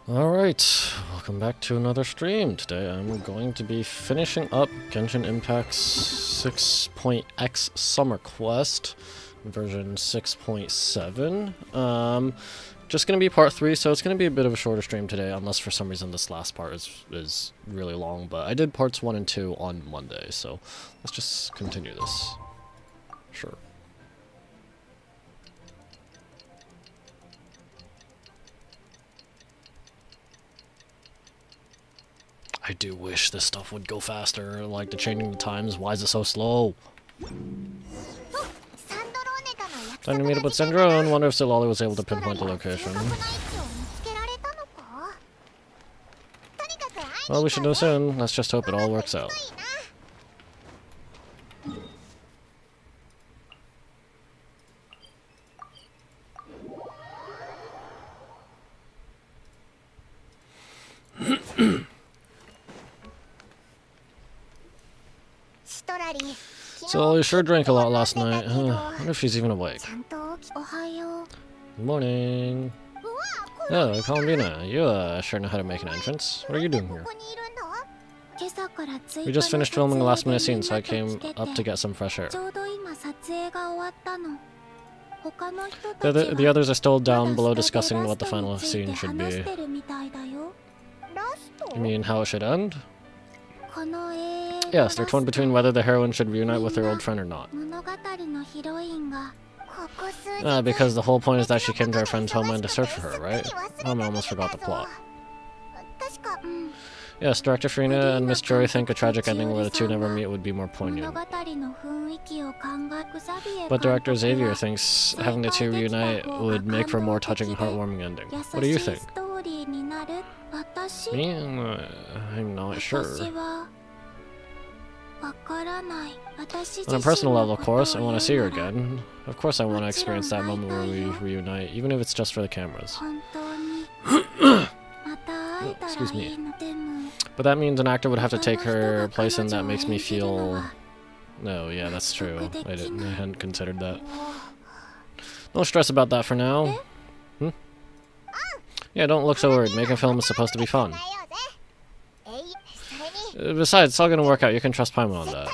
Alright, welcome back to another stream. Today I'm going to be finishing up Genshin Impact's 6.x Summer Quest, version 6.7. Just gonna be part 3, so it's gonna be a bit of a shorter stream today, unless for some reason this last part is really long, but I did parts 1 and 2 on Monday, so let's just continue this. Sure. I do wish this stuff would go faster, like the changing the times. Why is it so slow? Time to meet up with Sandra and wonder if Silali was able to pinpoint the location. Well, we should know soon. Let's just hope it all works out. So you sure drank a lot last night. I wonder if she's even awake. Good morning. Oh, Columbina, you sure know how to make an entrance. What are you doing here? We just finished filming a last minute scene, so I came up to get some fresh air. The others are still down below discussing what the final scene should be. You mean how it should end? Yes, they're torn between whether the heroine should reunite with her old friend or not. Because the whole point is that she came to her friend's homeland to search for her, right? I almost forgot the plot. Yes, Director Farina and Miss Jory think a tragic ending where the two never meet would be more poignant. But Director Xavier thinks having the two reunite would make for a more touching and heartwarming ending. What do you think? Me? I'm not sure. On a personal level, of course, I want to see her again. Of course I want to experience that moment where we reunite, even if it's just for the cameras. Oh, excuse me. But that means an actor would have to take her place, and that makes me feel... No, yeah, that's true. I hadn't considered that. No stress about that for now. Yeah, don't look so worried. Making a film is supposed to be fun. Besides, it's all gonna work out. You can trust Paimon on that.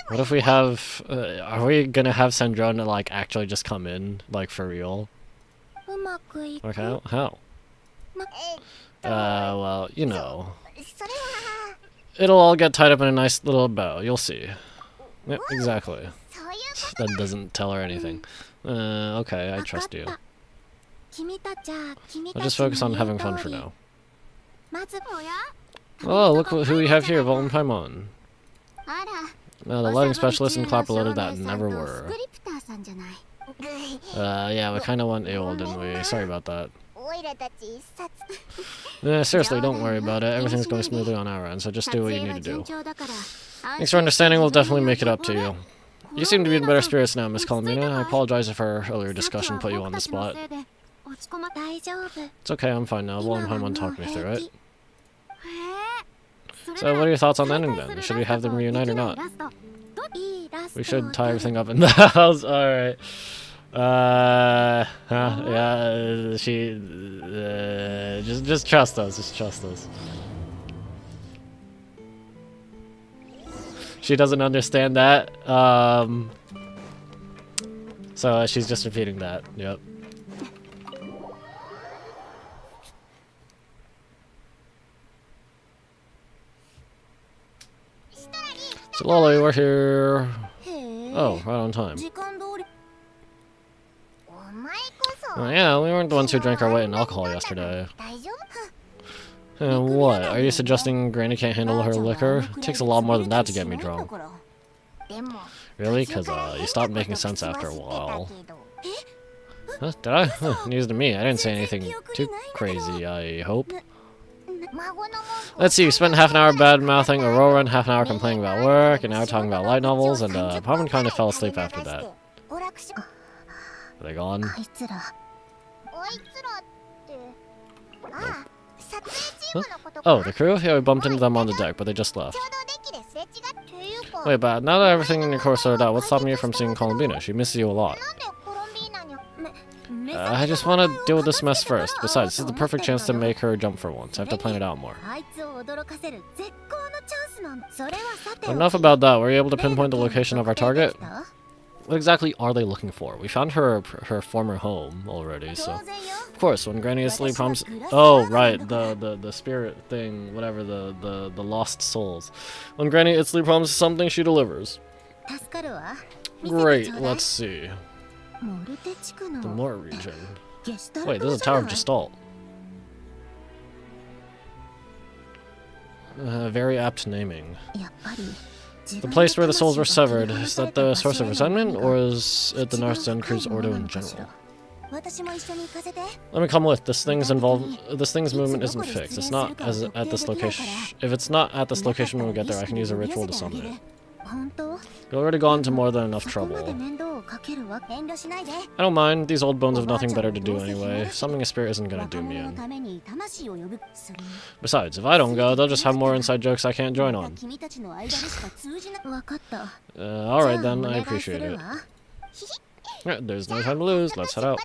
What if we have... are we gonna have Sandrone, like, actually just come in? Like, for real? Okay, how? Well, you know. It'll all get tied up in a nice little bow. You'll see. Yep, exactly. That doesn't tell her anything. Okay, I trust you. I'll just focus on having fun for now. Oh, look who we have here, Volt and Paimon. No, the lighting specialist and Clapper loaded that never were. Yeah, we kinda went AWOL, didn't we? Sorry about that. Seriously, don't worry about it. Everything's going smoothly on our end, so just do what you need to do. Thanks for understanding, we'll definitely make it up to you. You seem to be in better spirits now, Miss Columbina. I apologize if our earlier discussion put you on the spot. It's okay, I'm fine now. Vol and Paimon talked me through it. So what are your thoughts on the ending then? Should we have them reunite or not? We should tie everything up in the house. Alright. Yeah, just trust us, just trust us. She doesn't understand that, so she's just repeating that, yep. So Lolly, we're here. Oh, right on time. Yeah, we weren't the ones who drank our weight in alcohol yesterday. What? Are you suggesting Granny can't handle her liquor? It takes a lot more than that to get me drunk. Really? Cause you stopped making sense after a while. Huh? Did I? News to me. I didn't say anything too crazy, I hope. Let's see, you spent half an hour bad-mouthing Aurora and half an hour complaining about work, and now talking about light novels, and Paimon kind of fell asleep after that. Are they gone? Nope. Huh? Oh, the crew? Yeah, we bumped into them on the deck, but they just left. Wait, but now that everything in your course sorted out, what's stopping you from seeing Columbina? She misses you a lot. I just want to deal with this mess first. Besides, this is the perfect chance to make her jump for once. I have to plan it out more. But enough about that. Were you able to pinpoint the location of our target? What exactly are they looking for? We found her former home already, so... Of course, when Granny asleep promises... Oh, right, the spirit thing, whatever, the lost souls. When Granny asleep promises something, she delivers. Great, let's see. The Mort region. Wait, this is a Tower of Gestalt. Very apt naming. The place where the souls were severed, is that the source of resentment, or is it the North Zenkru's Ordo in general? Let me come with. This thing's movement isn't fixed. It's not at this location. If it's not at this location when we get there, I can use a ritual to summon it. You've already gone to more than enough trouble. I don't mind. These old bones have nothing better to do anyway. Summoning a spirit isn't gonna do me in. Besides, if I don't go, they'll just have more inside jokes I can't join on. Alright then, I appreciate it. Yeah, there's no time to lose. Let's head out.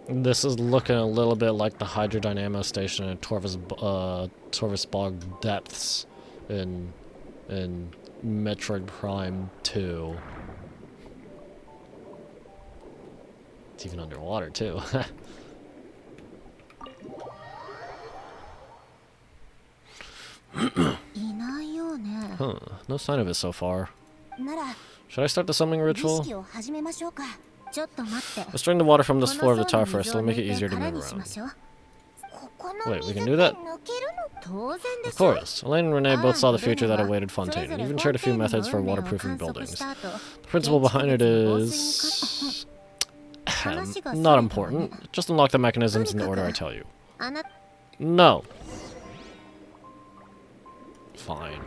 This is looking a little bit like the hydrodynamo station in Torvus Bog Depths in Metroid Prime 2. It's even underwater too. Huh, no sign of it so far. Should I start the summoning ritual? Let's drain the water from this floor of the tower first. It'll make it easier to move around. Wait, we can do that? Of course. Elaine and Renee both saw the future that awaited Fontaine, and even shared a few methods for waterproofing buildings. The principle behind it is... not important. Just unlock the mechanisms in the order I tell you. No. Fine.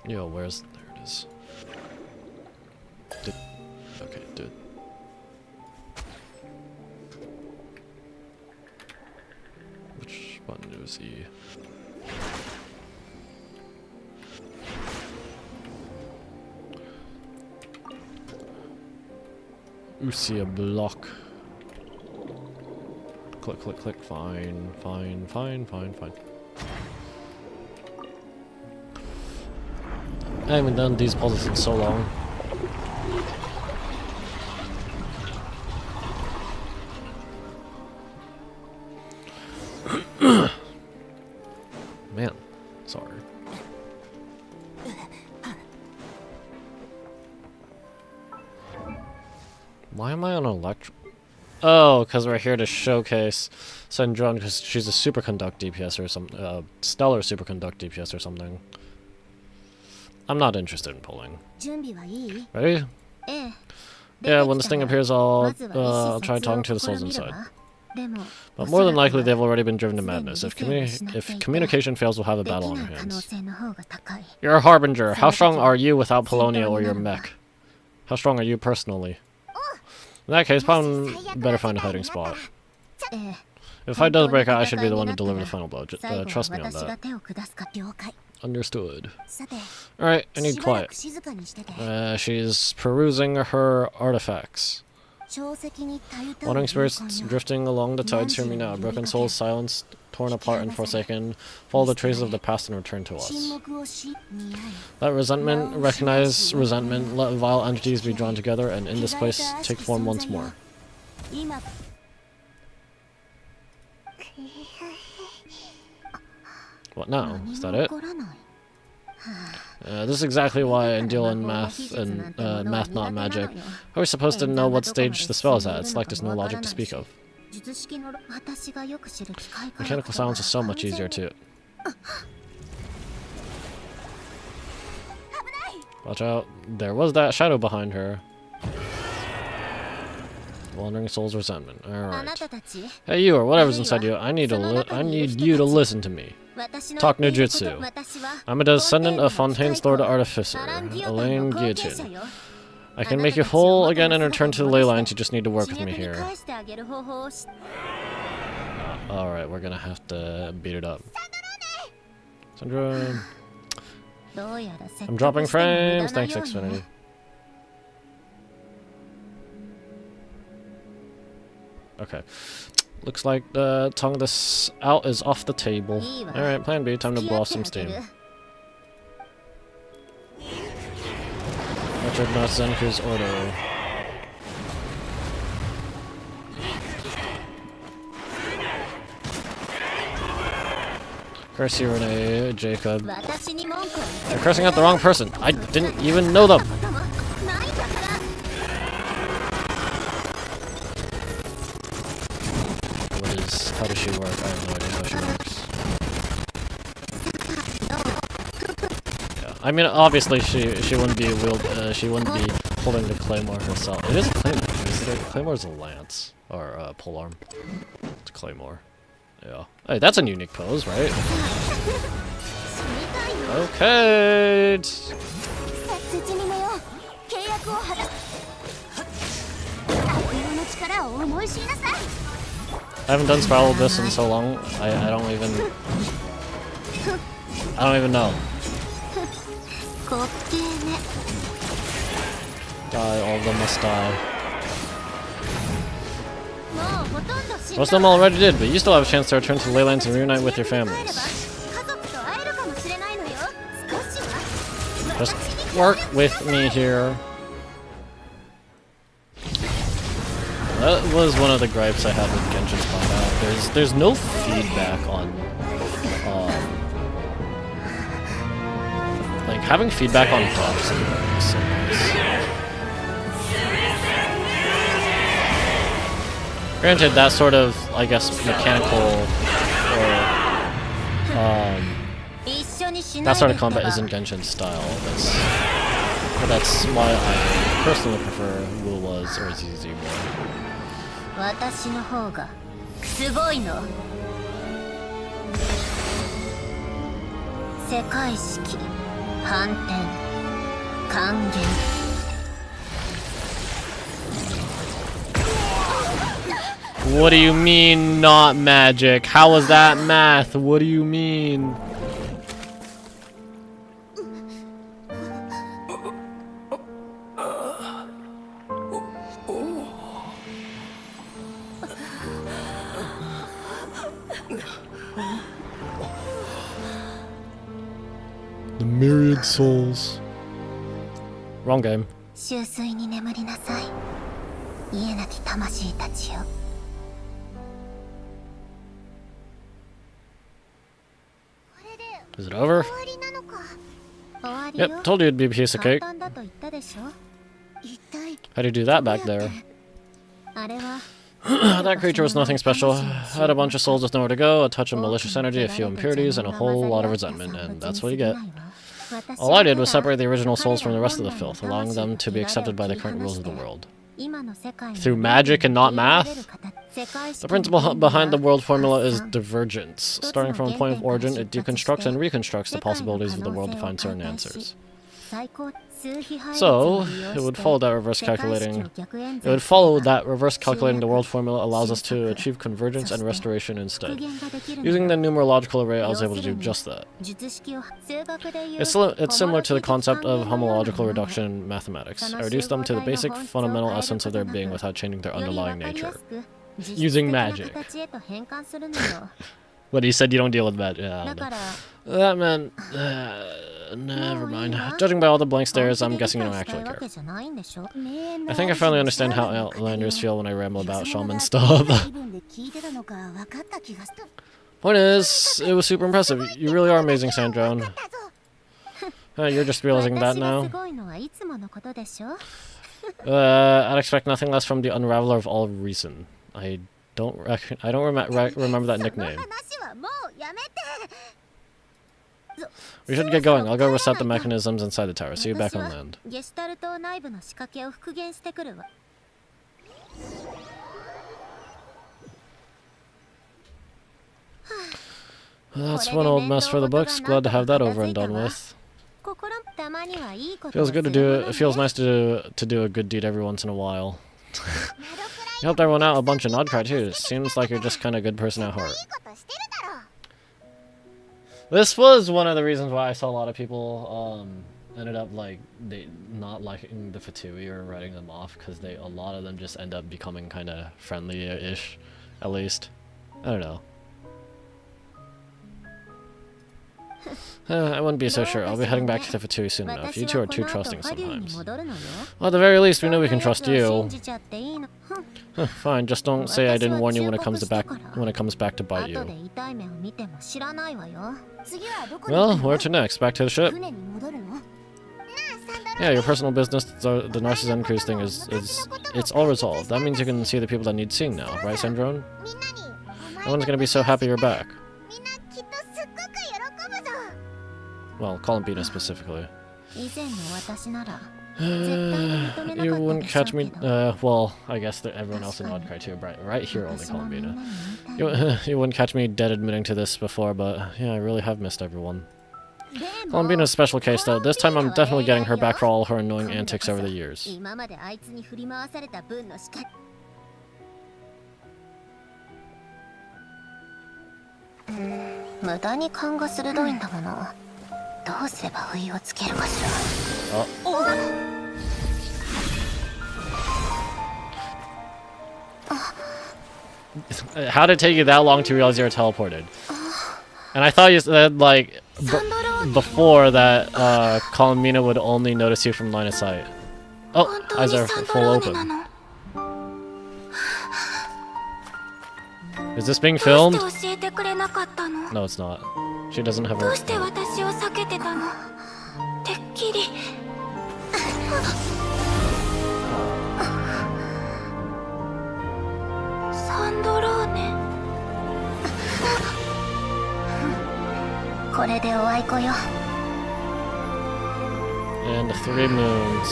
Yo, where's... there it is. Okay, do it. Which button is E? Usia block. Click, click, click. Fine, fine, fine, fine, fine. I haven't done these puzzles in so long. Man, sorry. Why am I on electro? Oh, because we're here to showcase Sendron because she's a superconduct DPS or some stellar superconduct DPS or something. I'm not interested in pulling. Ready? Yeah, when this thing appears, I'll try talking to the souls inside. But more than likely, they've already been driven to madness. If communication fails, we'll have a battle on our hands. You're a harbinger. How strong are you without Polonia or your mech? How strong are you personally? In that case, probably better find a hiding spot. If the fight does break out, I should be the one to deliver the final blow. Trust me on that. Understood. Alright, I need quiet. She's perusing her artifacts. Wandering spirits drifting along the tides, hear me now. Broken souls silenced, torn apart and forsaken. Follow the traces of the past and return to us. Let resentment recognize resentment. Let vile entities be drawn together and in this place take form once more. What now? Is that it? This is exactly why I deal in math and math not magic. How are we supposed to know what stage the spell is at? It's like there's no logic to speak of. Mechanical silence is so much easier too. Watch out. There was that shadow behind her. Wandering Soul's resentment. Alright. Hey you or whatever's inside you, I need you to listen to me. Talk no jutsu. I'm a descendant of Fontaine's Lord Artificer, Elaine Guillotine. I can make you whole again and return to the ley lines. You just need to work with me here. Alright, we're gonna have to beat it up. Sandra. I'm dropping frames. Thanks, Xfinity. Okay. Looks like the tongue this out is off the table. Alright, plan B, time to blow off some steam. Richard Zenku's order. Curse you, Renee, Jacob. You're cursing out the wrong person. I didn't even know them. How does she work? I have no idea how she works. Yeah. I mean, obviously she wouldn't be she wouldn't be holding the claymore herself. It is a claymore. Is it a claymore? Is a lance or a polearm? It's a claymore. Yeah. Hey, that's a unique pose, right? Okay. I haven't done Spiral Abyss in so long. I don't even know. Die, all of them must die. Most of them already did, but you still have a chance to return to the Leylands and reunite with your families. Just work with me here. That was one of the gripes I had with Genshin Spot. There's no feedback on, like having feedback on buffs and so nice. Granted, that sort of, I guess, mechanical or that sort of combat isn't Genshin style. That's why I personally prefer Wuwa's or ZZ more. 私の方がすごいの。世界式反転還元。What do you mean not magic? How was that math? What do you mean? The myriad souls. Wrong game. 終水に眠りなさい。家なき魂たちよ。Is it over? Yep, told you it'd be a piece of cake. How'd you do that back there? That creature was nothing special. Had a bunch of souls with nowhere to go, a touch of malicious energy, a few impurities, and a whole lot of resentment, and that's what you get. All I did was separate the original souls from the rest of the filth, allowing them to be accepted by the current rules of the world. Through magic and not math? The principle behind the world formula is divergence. Starting from a point of origin, it deconstructs and reconstructs the possibilities of the world to find certain answers. So, it would follow that reverse calculating the world formula allows us to achieve convergence and restoration instead. Using the numerological array, I was able to do just that. It's similar to the concept of homological reduction in mathematics. I reduced them to the basic fundamental essence of their being without changing their underlying nature. Using magic. What, he said you don't deal with magic? Yeah, that meant... never mind. Judging by all the blank stares, I'm guessing you don't actually care. I think I finally understand how Outlanders feel when I ramble about shaman stuff. Point is, it was super impressive. You really are amazing, Sandrone. You're just realizing that now? I'd expect nothing less from the Unraveler of all reason. I don't remember that nickname. We should get going. I'll go reset the mechanisms inside the tower. See you back on land. That's one old mess for the books. Glad to have that over and done with. Feels good to do. It feels nice to do a good deed every once in a while. You helped everyone out a bunch in Oddcry too. Seems like you're just kind of a good person at heart. This was one of the reasons why I saw a lot of people ended up like they not liking the Fatui or writing them off, because a lot of them just end up becoming kind of friendly-ish, at least. I don't know. I wouldn't be so sure. I'll be heading back to the Fatui soon enough. You two are too trusting sometimes. Well, at the very least, we know we can trust you. Fine, just don't say I didn't warn you when it comes back to bite you. Well, where to next? Back to the ship? Yeah, your personal business, the Narcissus End Cruise thing it's all resolved. That means you can see the people that need seeing now, right, Sandrone? Everyone's gonna be so happy you're back. Well, Columbina specifically. You wouldn't catch me, well, I guess that everyone else in Oddcry too, right here only Columbina. You wouldn't catch me dead admitting to this before, but yeah, I really have missed everyone. Columbina's a special case though. This time I'm definitely getting her back for all her annoying antics over the years. How did it take you that long to realize you were teleported? And I thought you said, like, before that, Columbina would only notice you from line of sight. Oh, eyes are full open. Is this being filmed? No, it's not. She doesn't have her... And the 3 moons.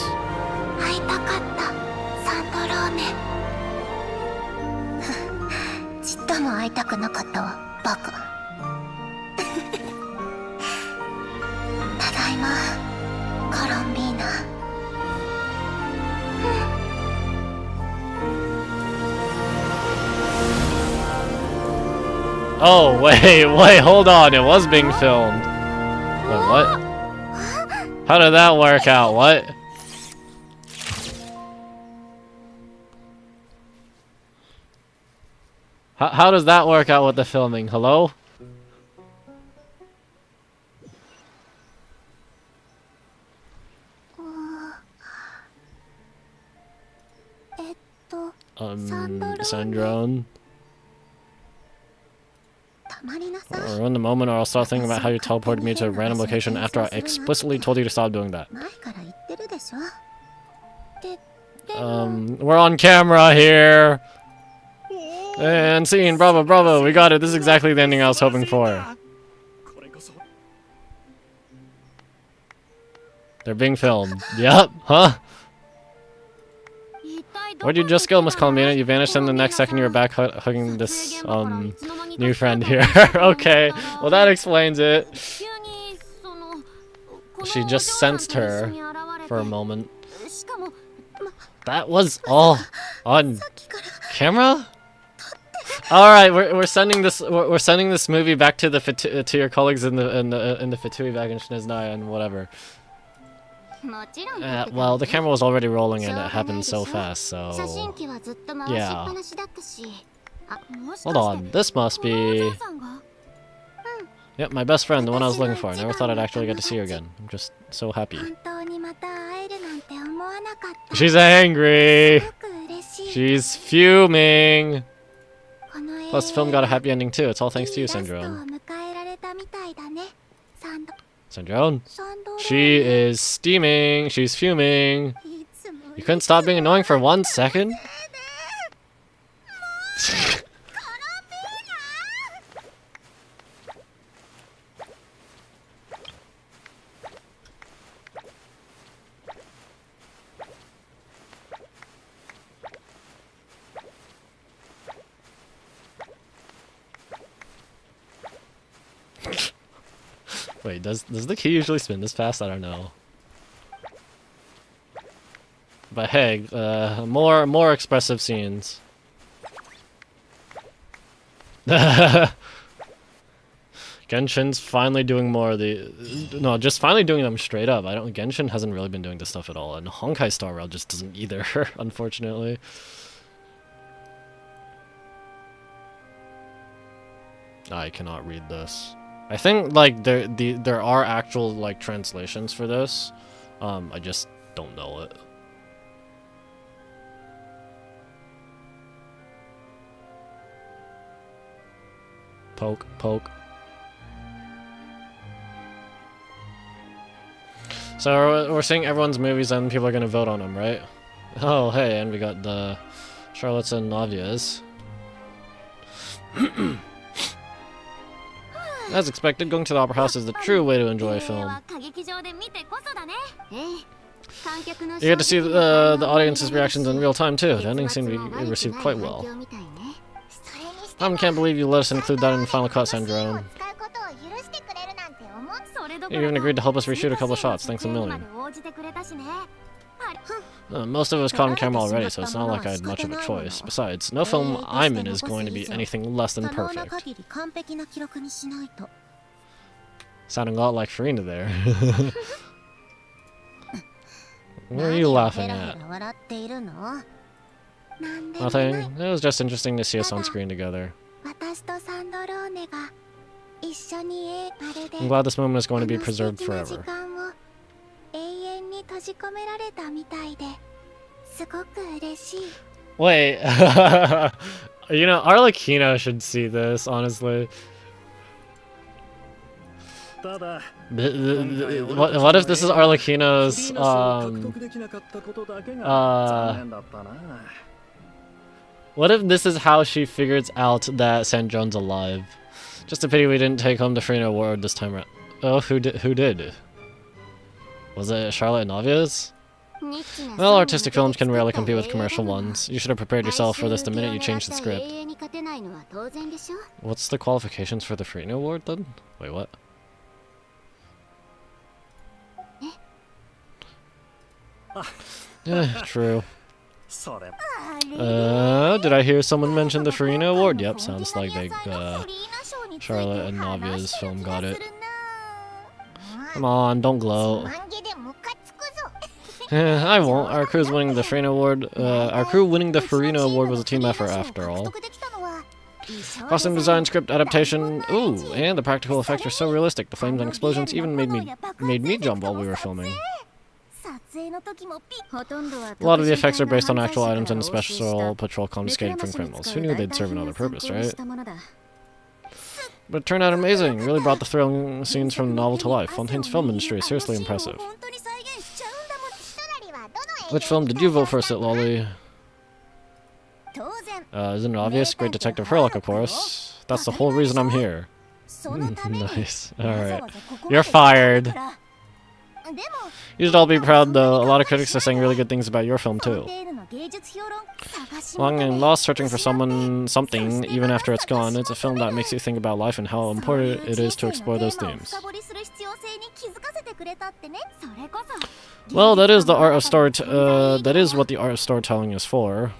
Oh, wait, hold on. It was being filmed. Wait, what? How did that work out? What? How does that work out with the filming? Hello? Sandrone? Ruin the moment or I'll start thinking about how you teleported me to a random location after I explicitly told you to stop doing that. We're on camera here! And scene, bravo, bravo, we got it. This is exactly the ending I was hoping for. They're being filmed. Yep, huh? Where'd you just go, Miss Columbina? You vanished and the next second you were back hugging this, new friend here. Okay, well that explains it. She just sensed her for a moment. That was all on camera? Alright, we're sending this movie back to the to your colleagues in the Fatui back in Shniznaya and whatever. Well, the camera was already rolling and it happened so fast, so... Yeah. Hold on, this must be... Yep, my best friend, the one I was looking for. I never thought I'd actually get to see her again. I'm just so happy. She's angry! She's fuming! Plus, the film got a happy ending too. It's all thanks to you, Sandrone. Sandrone? She is steaming. She's fuming. You couldn't stop being annoying for 1 second? Wait, does the key usually spin this fast? I don't know. But hey, more expressive scenes. Genshin's finally doing more of the... No, just finally doing them straight up. Genshin hasn't really been doing this stuff at all, and Honkai Star Rail just doesn't either, unfortunately. I cannot read this. I think like there are actual like translations for this. I just don't know it. Poke, poke. So we're seeing everyone's movies and people are gonna vote on them, right? Oh, hey, and we got the Charlottes and Navias. As expected, going to the opera house is the true way to enjoy a film. You get to see the audience's reactions in real time too. The ending seemed to be received quite well. I can't believe you let us include that in the final cut, Sandrone. You even agreed to help us reshoot a couple shots, thanks a million. Most of it was caught on camera already, so it's not like I had much of a choice. Besides, no film I'm in is going to be anything less than perfect. Sounding a lot like Farina there. What are you laughing at? Nothing. It was just interesting to see us on screen together. I'm glad this moment is going to be preserved forever. Wait, you know, Arlecchino should see this, honestly. What if this is Arlecchino's, what if this is how she figures out that Sandrone's alive? Just a pity we didn't take home the Farina Award this time around. Oh, who did? Was it Charlotte and Navias? Well, artistic films can rarely compete with commercial ones. You should have prepared yourself for this the minute you changed the script. What's the qualifications for the Farina Award then? Wait, what? Yeah, true. Did I hear someone mention the Farina Award? Yep, sounds like they, Charlotte and Navia's film got it. Come on, don't gloat. I won't. Our crew's winning the Farina Award. Our crew winning the Farina Award was a team effort after all. Costume design, script adaptation. Ooh, and the practical effects are so realistic. The flames and explosions even made me jump while we were filming. A lot of the effects are based on actual items and a special patrol confiscated from criminals. Who knew they'd serve another purpose, right? But it turned out amazing. It really brought the thrilling scenes from the novel to life. Fontaine's film industry is seriously impressive. Which film did you vote for, Sitlolly? Isn't it obvious? Great Detective Herlock, of course. That's the whole reason I'm here. Nice. Alright. You're fired. You should all be proud, though. A lot of critics are saying really good things about your film, too. Long and lost, searching for something, even after it's gone. It's a film that makes you think about life and how important it is to explore those themes. Well, that is the art of that is what the art of storytelling is for.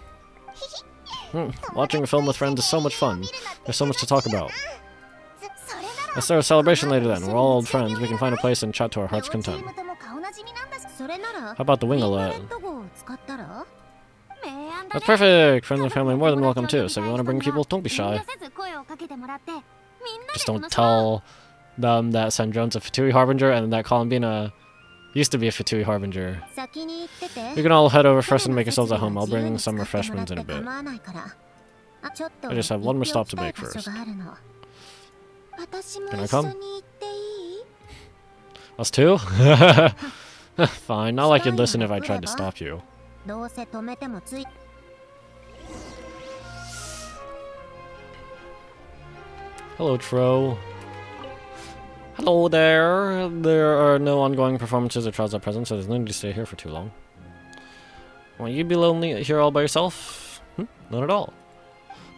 Watching a film with friends is so much fun. There's so much to talk about. Let's start a celebration later then. We're all old friends. We can find a place and chat to our heart's content. How about the wing-a-let? That's perfect! Friends and family are more than welcome too, so if you want to bring people, don't be shy. Just don't tell them that Sandrone's a Fatui Harbinger and that Columbina used to be a Fatui Harbinger. You can all head over first and make yourselves at home. I'll bring some refreshments in a bit. I just have one more stop to make first. Can I come? Us too? Fine, not like you'd listen if I tried to stop you. Hello, Tro. Hello there. There are no ongoing performances or trials at present, so there's no need to stay here for too long. Want you to be lonely here all by yourself? Not at all.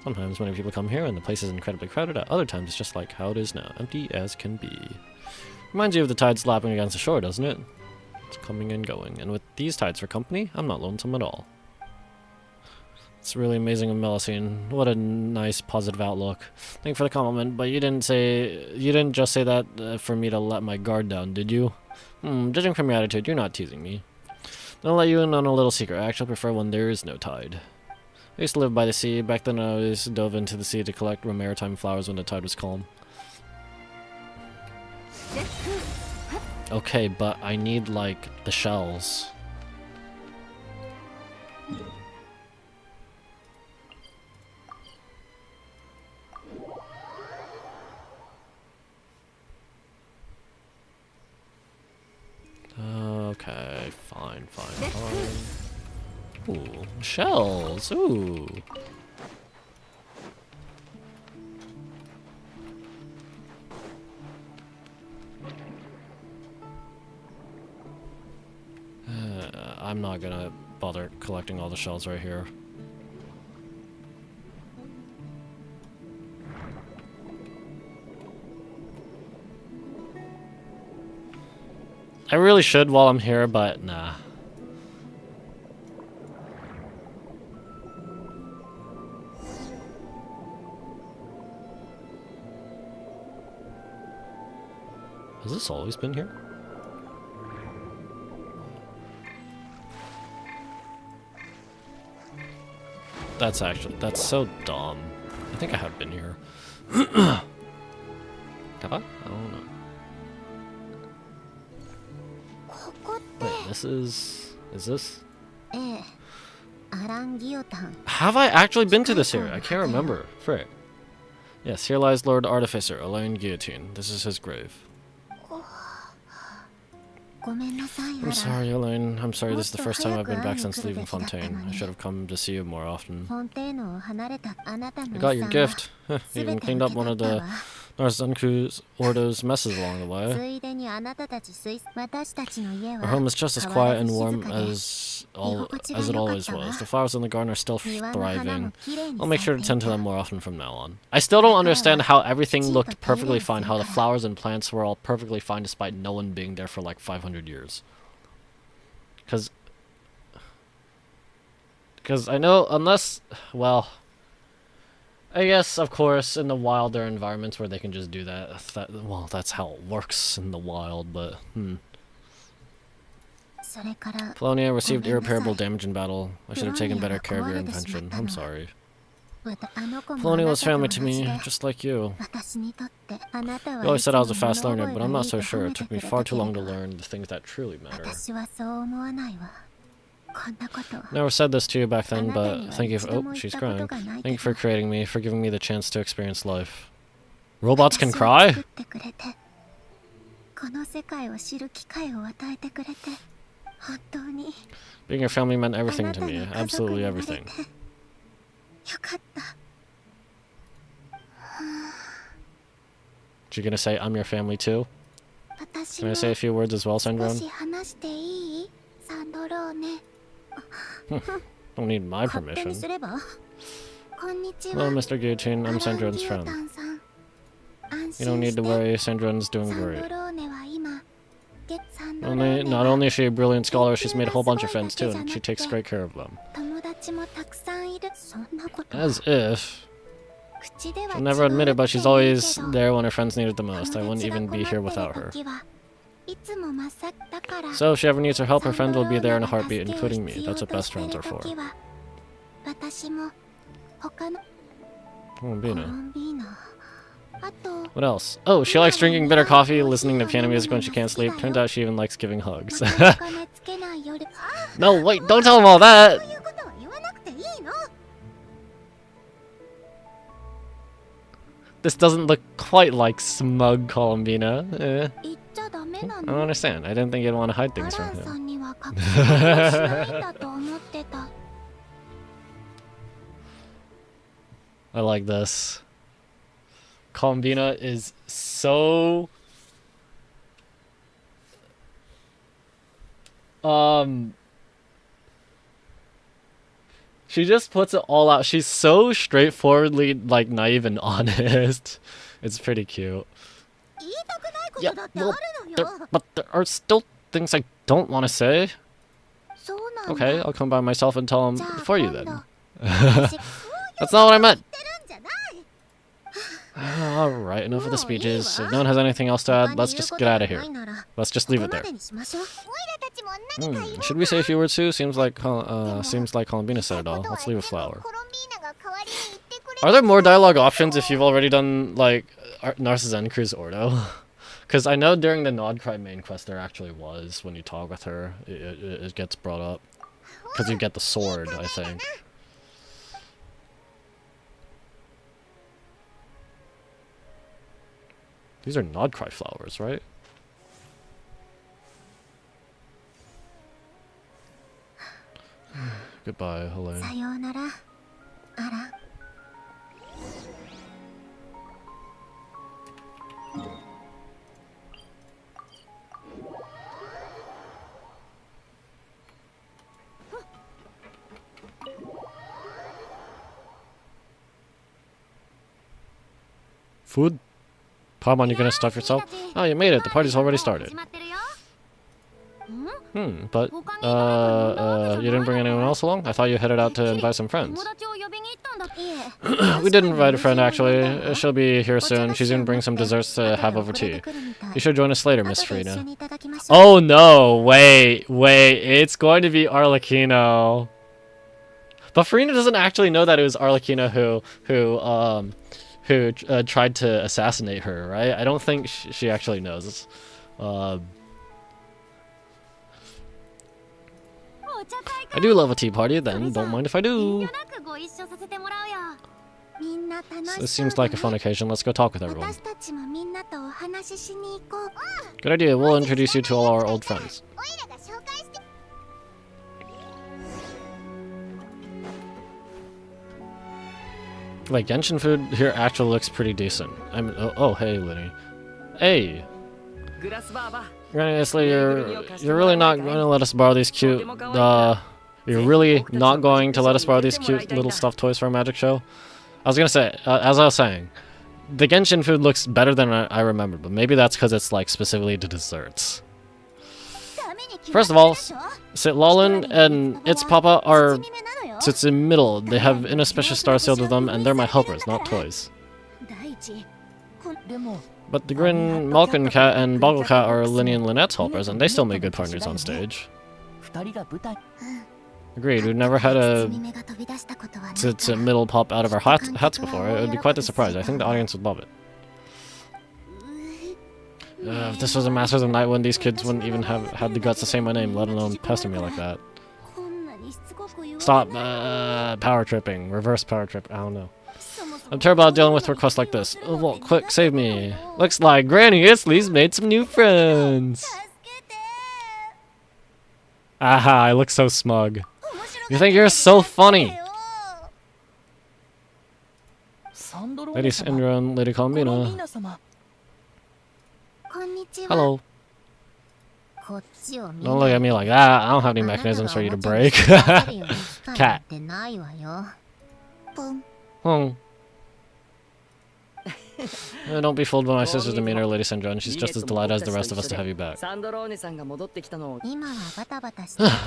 Sometimes many people come here and the place is incredibly crowded. At other times, it's just like how it is now, empty as can be. Reminds you of the tide slapping against the shore, doesn't it? It's coming and going. And with these tides for company, I'm not lonesome at all. It's really amazing of Melusine. What a nice, positive outlook. Thank you for the compliment, but you didn't just say that for me to let my guard down, did you? Judging from your attitude, you're not teasing me. I'll let you in on a little secret. I actually prefer when there is no tide. I used to live by the sea. Back then I always dove into the sea to collect maritime flowers when the tide was calm. Okay, but I need, like, the shells. Okay, fine. Ooh, shells, ooh. I'm not gonna bother collecting all the shells right here. I really should while I'm here, but nah. Has this always been here? That's so dumb. I think I have been here. Have I? I don't know. Wait, is this? Have I actually been to this area? I can't remember. Frick. Yes, here lies Lord Artificer, Alain Guillotine. This is his grave. I'm sorry, Elaine. I'm sorry, this is the first time I've been back since leaving Fontaine. I should have come to see you more often. I got your gift. You even cleaned up one of the Narzenku's Ordo's messes along the way. Our home is just as quiet and warm as it always was. The flowers in the garden are still thriving. I'll make sure to tend to them more often from now on. I still don't understand how everything looked perfectly fine, how the flowers and plants were all perfectly fine despite no one being there for like 500 years. Because I know, unless, well, I guess, of course, in the wild there are environments where they can just do that. Well, that's how it works in the wild, but, Polonia received irreparable damage in battle. I should have taken better care of your invention. I'm sorry. Polonia was family to me, just like you. You always said I was a fast learner, but I'm not so sure. It took me far too long to learn the things that truly matter. Never said this to you back then, but thank you for— oh, she's crying. Thank you for creating me, for giving me the chance to experience life. Robots can cry? Being your family meant everything to me, absolutely everything. You gonna say I'm your family too? Can I say a few words as well, Sandrone? Don't need my permission. Hello, Mr. Guillotine. I'm Sandrone's friend. You don't need to worry. Sandrone's doing great. Not only is she a brilliant scholar, she's made a whole bunch of friends too, and she takes great care of them. As if. She'll never admit it, but she's always there when her friends need it the most. I wouldn't even be here without her. So if she ever needs her help, her friends will be there in a heartbeat, including me. That's what best friends are for. Oh, Bina. What else? Oh, she likes drinking bitter coffee, listening to piano music when she can't sleep. Turns out she even likes giving hugs. No, wait, don't tell him all that! This doesn't look quite like smug Columbina. I don't understand. I didn't think you'd want to hide things from him. I like this. Columbina is so... She just puts it all out. She's so straightforwardly, like, naive and honest. It's pretty cute. Yeah, well, but there are still things I don't want to say. Okay, I'll come by myself and tell him before you then. That's not what I meant! Alright, enough of the speeches. If no one has anything else to add, let's just get out of here. Let's just leave it there. Should we say a few words too? Seems like Columbina said it all. Let's leave a flower. Are there more dialogue options if you've already done, like, Narcissus Cruz Ordo? Because I know during the Nodcry main quest there actually was, when you talk with her, it gets brought up. Because you get the sword, I think. These are Nodcry flowers, right? Goodbye, Helene. Food? Palmon, you gonna stuff yourself? Oh, you made it. The party's already started. But, you didn't bring anyone else along? I thought you headed out to invite some friends. We did invite a friend, actually. She'll be here soon. She's gonna bring some desserts to have over tea. You should join us later, Miss Frida. Oh no! Wait. It's going to be Arlecchino. But Frida doesn't actually know that it was Arlecchino who tried to assassinate her, right? I don't think she actually knows. I do love a tea party, then don't mind if I do. This seems like a fun occasion. Let's go talk with everyone. Good idea. We'll introduce you to all our old friends. Like, genshin food here actually looks pretty decent. Oh, hey, Linny. Hey! Honestly, you're really not going to let us borrow these cute, you're really not going to let us borrow these cute little stuffed toys for a magic show? I was gonna say, as I was saying, the genshin food looks better than I remembered, but maybe that's because it's, like, specifically to desserts. First of all, Sitlalin and its papa are sits in middle. They have inauspicious stars sealed to them, and they're my helpers, not toys. But the Grin, Malkin Cat, and Boggle Cat are Linny and Lynette's helpers, and they still make good partners on stage. Agreed, we've never had a middle pop out of our hats before. It would be quite a surprise. I think the audience would love it. If this was a Masters of Night, when these kids wouldn't even have had the guts to say my name, let alone pester me like that. Stop power tripping. Reverse power trip. I don't know. I'm terrible at dealing with requests like this. Oh, well, quick, save me. Looks like Granny Isley's made some new friends. Aha, I look so smug. You think you're so funny. Lady Sandra and Lady Columbina. Hello. Don't look at me like that. I don't have any mechanisms for you to break. Cat. Don't be fooled by my sister's demeanor, Lady Sandra, and she's just as delighted as the rest of us to have you back.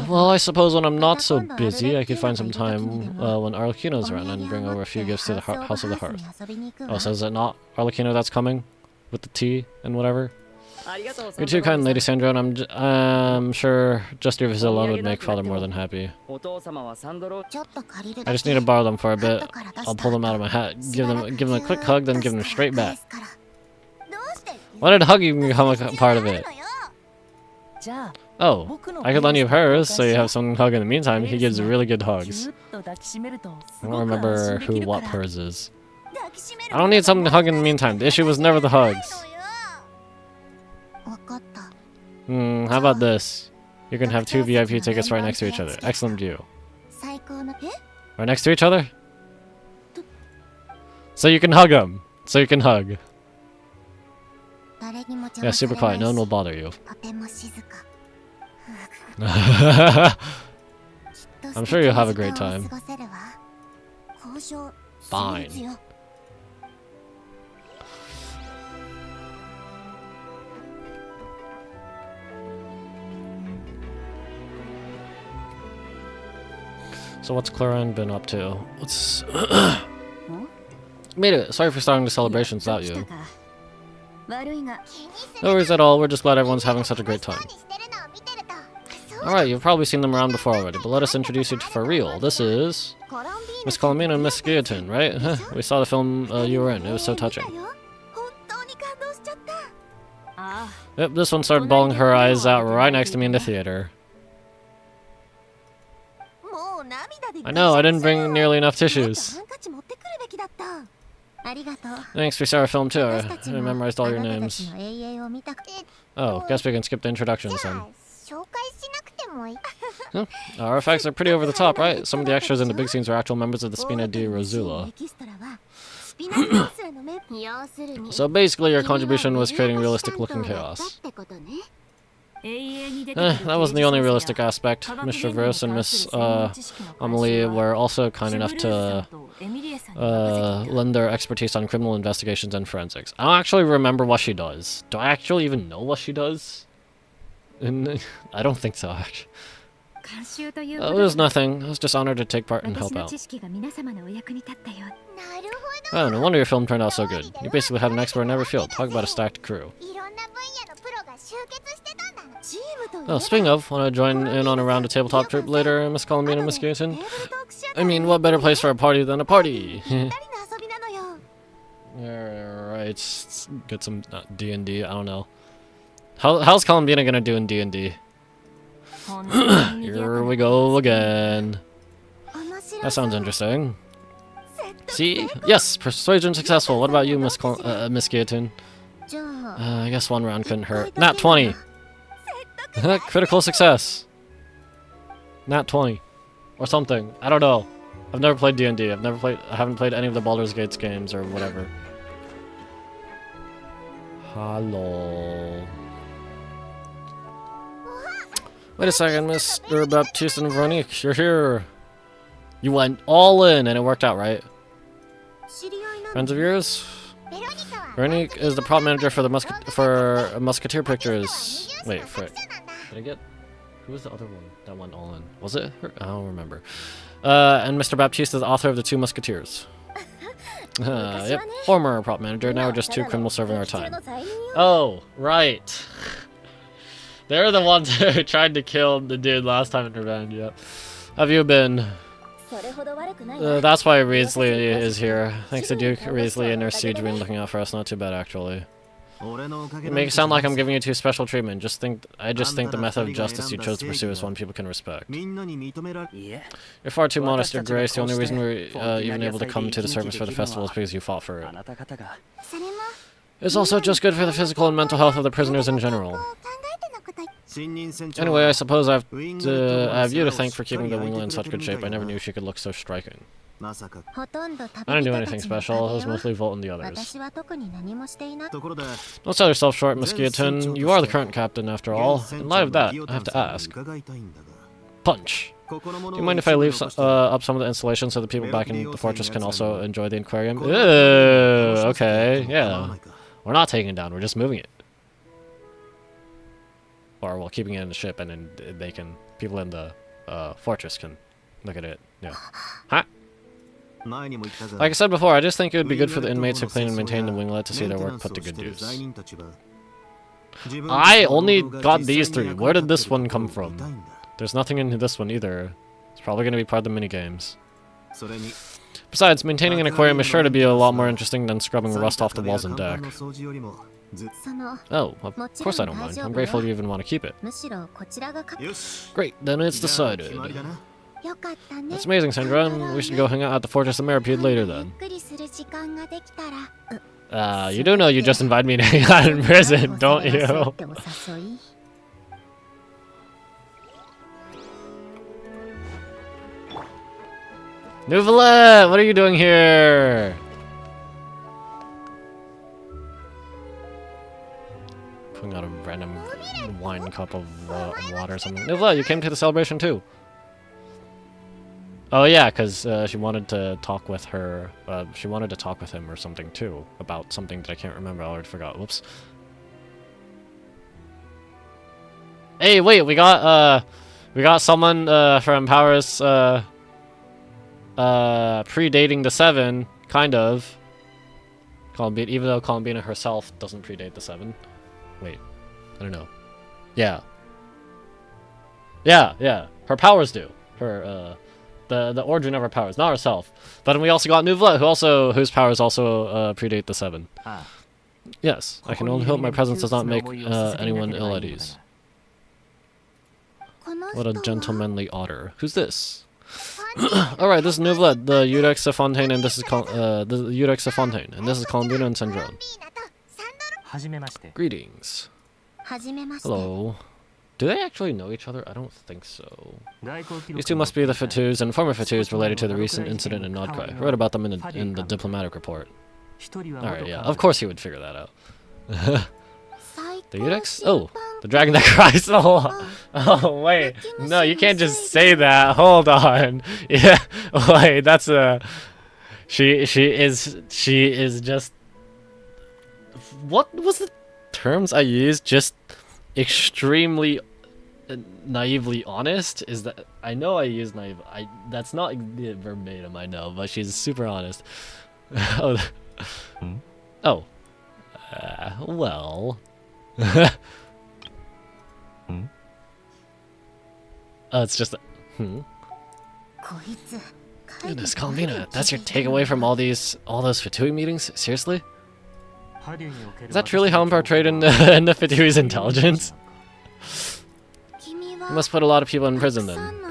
Well, I suppose when I'm not so busy, I could find some time when Arlecchino's around and bring over a few gifts to the House of the Hearth. Oh, so is it not Arlecchino that's coming? With the tea and whatever? You're too kind, Lady Sandra, and I'm sure just your visit alone would make Father more than happy. I just need to borrow them for a bit. I'll pull them out of my hat, give them a quick hug, then give them straight back. Why did hugging become a part of it? Oh, I could lend you hers, so you have someone to hug in the meantime. He gives really good hugs. I don't remember what hers is. I don't need something to hug in the meantime. The issue was never the hugs. How about this? You can have 2 VIP tickets right next to each other. Excellent view. Right next to each other? So you can hug them. So you can hug. Yeah, super quiet. No one will bother you. I'm sure you'll have a great time. Fine. So what's Claren been up to? Let's... Made it. Sorry for starting the celebrations without you. No worries at all. We're just glad everyone's having such a great time. Alright, you've probably seen them around before already, but let us introduce you to for real. This is... Miss Columbine and Miss Guillotine, right? We saw the film you were in. It was so touching. Yep, this one started bawling her eyes out right next to me in the theater. I know, I didn't bring nearly enough tissues. Thanks, we saw our film too. I memorized all your names. Oh, guess we can skip the introductions then. Huh? Our effects are pretty over the top, right? Some of the extras in the big scenes are actual members of the Spina di Rosula. So basically your contribution was creating realistic looking chaos. That wasn't the only realistic aspect. Miss Traverse and Miss Amelie were also kind enough to lend their expertise on criminal investigations and forensics. I don't actually remember what she does. Do I actually even know what she does? I don't think so, actually. It was nothing. I was just honored to take part and help out. Oh, no wonder your film turned out so good. You basically had an expert in every field. Talk about a stacked crew. Oh, speaking of, want to join in on a round of tabletop trip later, Miss Columbine and Miss Gayton? I mean, what better place for a party than a party? Alright, let's get some D&D, I don't know. How's Columbina gonna do in D&D? Here we go again. That sounds interesting. See? Yes, persuasion successful. What about you, Miss Gayton? I guess one round couldn't hurt. Nat 20! Critical success! Nat 20. Or something. I don't know. I've never played D&D. I haven't played any of the Baldur's Gate games or whatever. Hello. Wait a second, Mr. Baptiste and Veronique. You're here. You went all in and it worked out, right? Friends of yours? Veronique is the prop manager for the Musketeer Pictures. Wait, frick. Did I get... Who was the other one that went all in? Was it her? I don't remember. And Mr. Baptiste is the author of The Two Musketeers. Yep. Former prop manager, now we're just two criminals serving our time. Oh, right. They're the ones who tried to kill the dude last time in Revenge, yep. Have you been? That's why Riesli is here. Thanks to Duke, Riesli, and Nurse Siege been looking out for us. Not too bad, actually. You make it sound like I'm giving you two special treatment. I just think the method of justice you chose to pursue is one people can respect. You're far too modest, Your Grace. The only reason we're even able to come to the service for the festival is because you fought for it. It's also just good for the physical and mental health of the prisoners in general. Anyway, I suppose I have you to thank for keeping the winglet in such good shape. I never knew she could look so striking. I didn't do anything special. It was mostly Volt and the others. Don't sell yourself short, Miss Guillotine. You are the current captain, after all. In light of that, I have to ask. Punch. Do you mind if I leave up some of the installations so the people back in the fortress can also enjoy the aquarium? Ew, okay, yeah. We're not taking it down, we're just moving it. Or, well, keeping it in the ship, and then people in the fortress can look at it. Yeah. Huh? Like I said before, I just think it would be good for the inmates who clean and maintain the winglet to see their work put to good use. I only got these three. Where did this one come from? There's nothing in this one either. It's probably going to be part of the minigames. Besides, maintaining an aquarium is sure to be a lot more interesting than scrubbing rust off the walls and deck. Oh, of course I don't mind. I'm grateful you even want to keep it. Great, then it's decided. That's amazing, Sandra. We should go hang out at the Fortress of Meripede later then. You do know you just invited me to hang out in prison, don't you? Nouvelette, what are you doing here? Pulling out a random wine cup of water or something. Nouvelette, you came to the celebration too. Oh yeah, because she wanted to talk with her. She wanted to talk with him or something too about something that I can't remember. I already forgot. Whoops. Hey, wait, we got someone from Paris. predating the 7, kind of. Columbina, even though Columbina herself doesn't predate the 7. Wait, I don't know. Yeah. Yeah. Her powers do. Her, the origin of her powers, not herself. But then we also got Nuvla, whose powers also predate the 7. Yes, I can only hope my presence does not make anyone ill at ease. What a gentlemanly otter. Who's this? Alright, this is Nuvla, the Eudex Fontaine, and this is the Eudex Fontaine, and this is Columbina and Sandrone. Greetings. Hello. Do they actually know each other? I don't think so. These two must be the Fatus and former Fatus related to the recent incident in Nodcry. I read about them in the diplomatic report. Alright, yeah, of course he would figure that out. The Eudex? Oh, the dragon that cries. Oh, wait. No, you can't just say that. Hold on. Yeah, wait, that's a... She is just... What was the terms I used? Just extremely naively honest? Is that... I know I used naive... that's not verbatim, I know, but she's super honest. Oh. Oh. Well... Oh, it's just Goodness, Columbina, that's your takeaway from all those Fatui meetings? Seriously? Is that truly how I'm portrayed in the Fatui's intelligence? You must put a lot of people in prison then.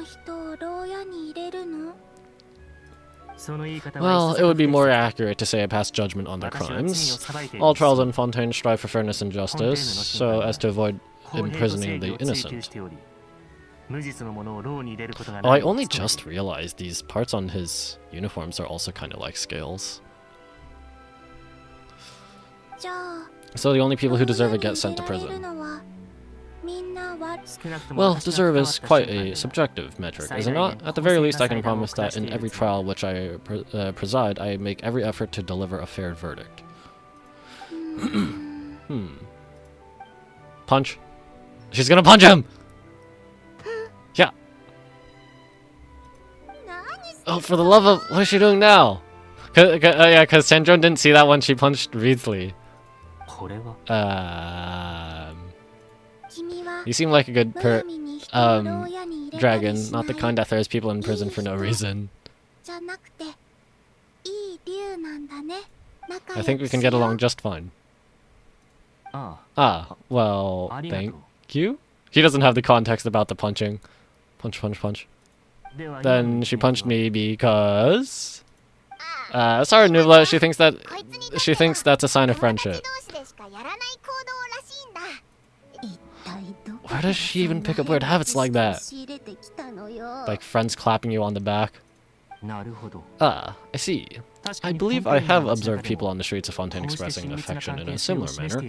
Well, it would be more accurate to say I pass judgment on their crimes. All trials in Fontaine strive for fairness and justice, so as to avoid imprisoning the innocent. Oh, I only just realized these parts on his uniforms are also kind of like scales. So the only people who deserve it get sent to prison. Well, deserve is quite a subjective metric, is it not? At the very least, I can promise that in every trial which I preside, I make every effort to deliver a fair verdict. Punch. She's gonna punch him! Yeah. Oh, for the love of... What is she doing now? Yeah, because Sandrone didn't see that when she punched Reedsley. You seem like a good dragon, not the kind that throws people in prison for no reason. I think we can get along just fine. Ah, well, thank you? He doesn't have the context about the punching. Punch, punch, punch. Then she punched me because... sorry, Nuvla, she thinks that's a sign of friendship. Where does she even pick up weird habits like that? Like friends clapping you on the back? Ah, I see. I believe I have observed people on the streets of Fontaine expressing affection in a similar manner.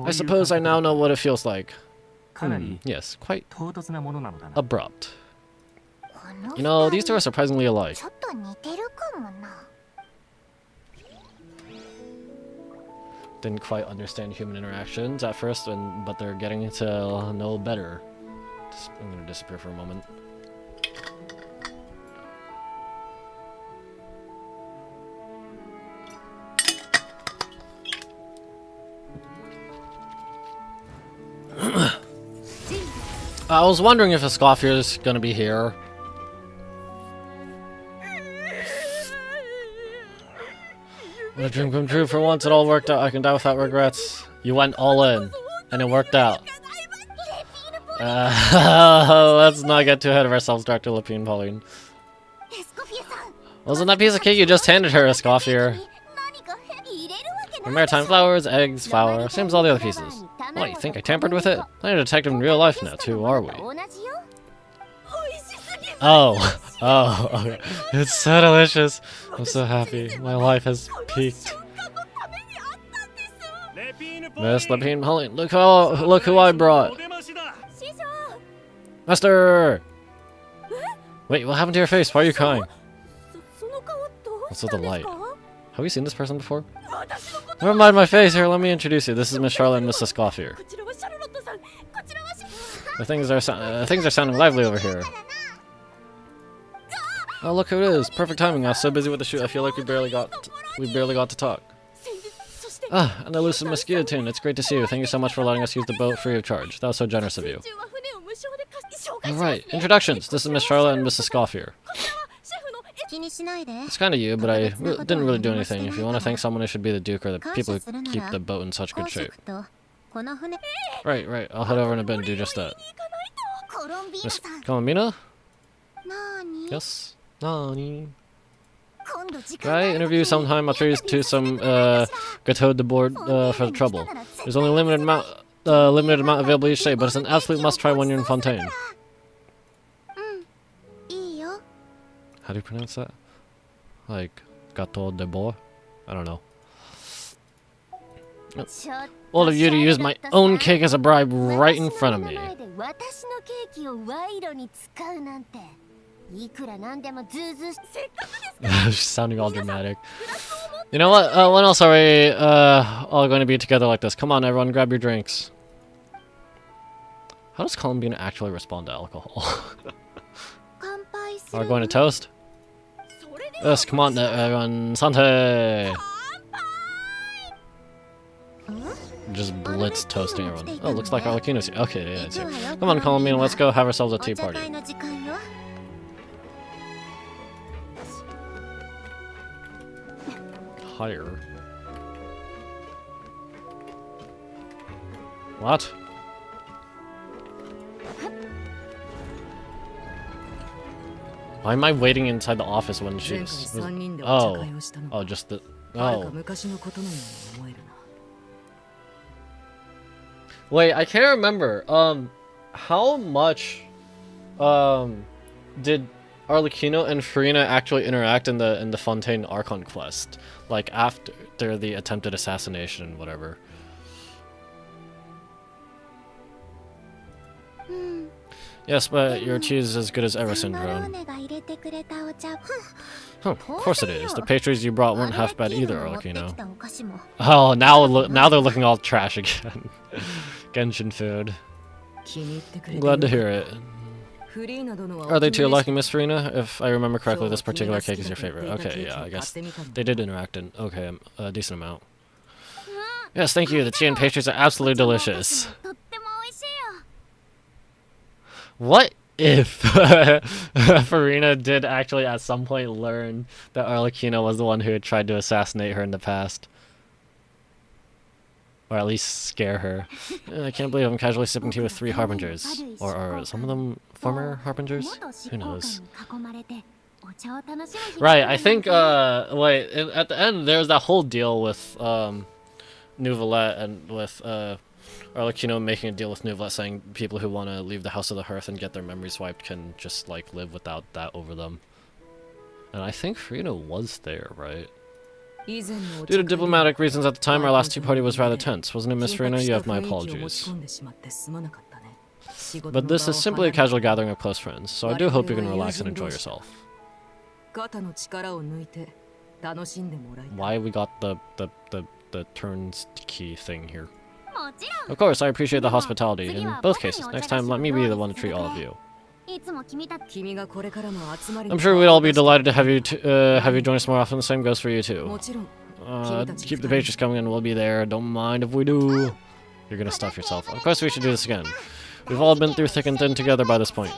I suppose I now know what it feels like. Yes, quite abrupt. You know, these two are surprisingly alike. Didn't quite understand human interactions at first, but they're getting to know better. I'm gonna disappear for a moment. I was wondering if a Scoffier is gonna be here. What a dream come true. For once it all worked out. I can die without regrets. You went all in, and it worked out. Let's not get too ahead of ourselves, Dr. Lepine Pauline. Wasn't that piece of cake you just handed her, Escoffier? Maritime flowers, eggs, flour, same as all the other pieces. What, you think I tampered with it? I'm a detective in real life now, too, are we? Oh, okay. It's so delicious. I'm so happy. My life has peaked. Miss Lepine Pauline, look who I brought. Master! Wait, what happened to your face? Why are you crying? What's with the light? Have we seen this person before? Never mind my face. Here, let me introduce you. This is Miss Charlotte and Mrs. Scoffier. Things are sounding lively over here. Oh, look who it is. Perfect timing. I was so busy with the shoot, I feel like we barely got to talk. Ah, an elusive mosquito tune. It's great to see you. Thank you so much for letting us use the boat free of charge. That was so generous of you. Alright, introductions. This is Miss Charlotte and Mrs. Scoffier. It's kind of you, but I didn't really do anything. If you want to thank someone, it should be the Duke or the people who keep the boat in such good shape. Right. I'll head over in a bit and do just that. Miss Colombina? Yes? Nani? Can I interview sometime? I'll treat you to some Gateau de board for the trouble. There's only a limited amount available each day, but it's an absolute must-try when you're in Fontaine. How do you pronounce that? Like, Gateau de board? I don't know. All of you to use my own cake as a bribe right in front of me. She's sounding all dramatic. You know what? When else are we all going to be together like this? Come on, everyone, grab your drinks. How does Columbina actually respond to alcohol? Are we going to toast? Yes, come on, everyone. Sante! Just blitz toasting everyone. Oh, looks like Arlecchino's here. Okay, yeah, it's here. Come on, Columbina, let's go have ourselves a tea party. Higher. What? Why am I waiting inside the office when she's... Oh, just the... Oh. Wait, I can't remember. How much did Arlecchino and Farina actually interact in the Fontaine Archon quest? Like after the attempted assassination and whatever. Yes, but your tea is as good as ever, Syndrome. Huh, of course it is. The pastries you brought weren't half bad either, Arlecchino. Oh, now they're looking all trash again. Genshin food. Glad to hear it. Are they to your liking, Miss Farina? If I remember correctly, this particular cake is your favorite. Okay, yeah, I guess they did interact in a decent amount. Yes, thank you. The tea and pastries are absolutely delicious. What if Farina did actually at some point learn that Arlecchino was the one who had tried to assassinate her in the past? Or at least scare her. I can't believe I'm casually sipping tea with 3 harbingers. Or are some of them former harbingers? Who knows? Right, I think, wait, at the end there's that whole deal with Neuvillette and with Arlecchino making a deal with Neuvillette saying people who want to leave the House of the Hearth and get their memories wiped can just, like, live without that over them. And I think Farina was there, right? Due to diplomatic reasons at the time, our last tea party was rather tense. Wasn't it, Miss Farina? You have my apologies. But this is simply a casual gathering of close friends, so I do hope you can relax and enjoy yourself. Why we got the turns key thing here? Of course, I appreciate the hospitality. In both cases, next time let me be the one to treat all of you. I'm sure we'd all be delighted to have you join us more often. The same goes for you too. Keep the pastries coming and we'll be there. Don't mind if we do. You're gonna stuff yourself. Of course we should do this again. We've all been through thick and thin together by this point.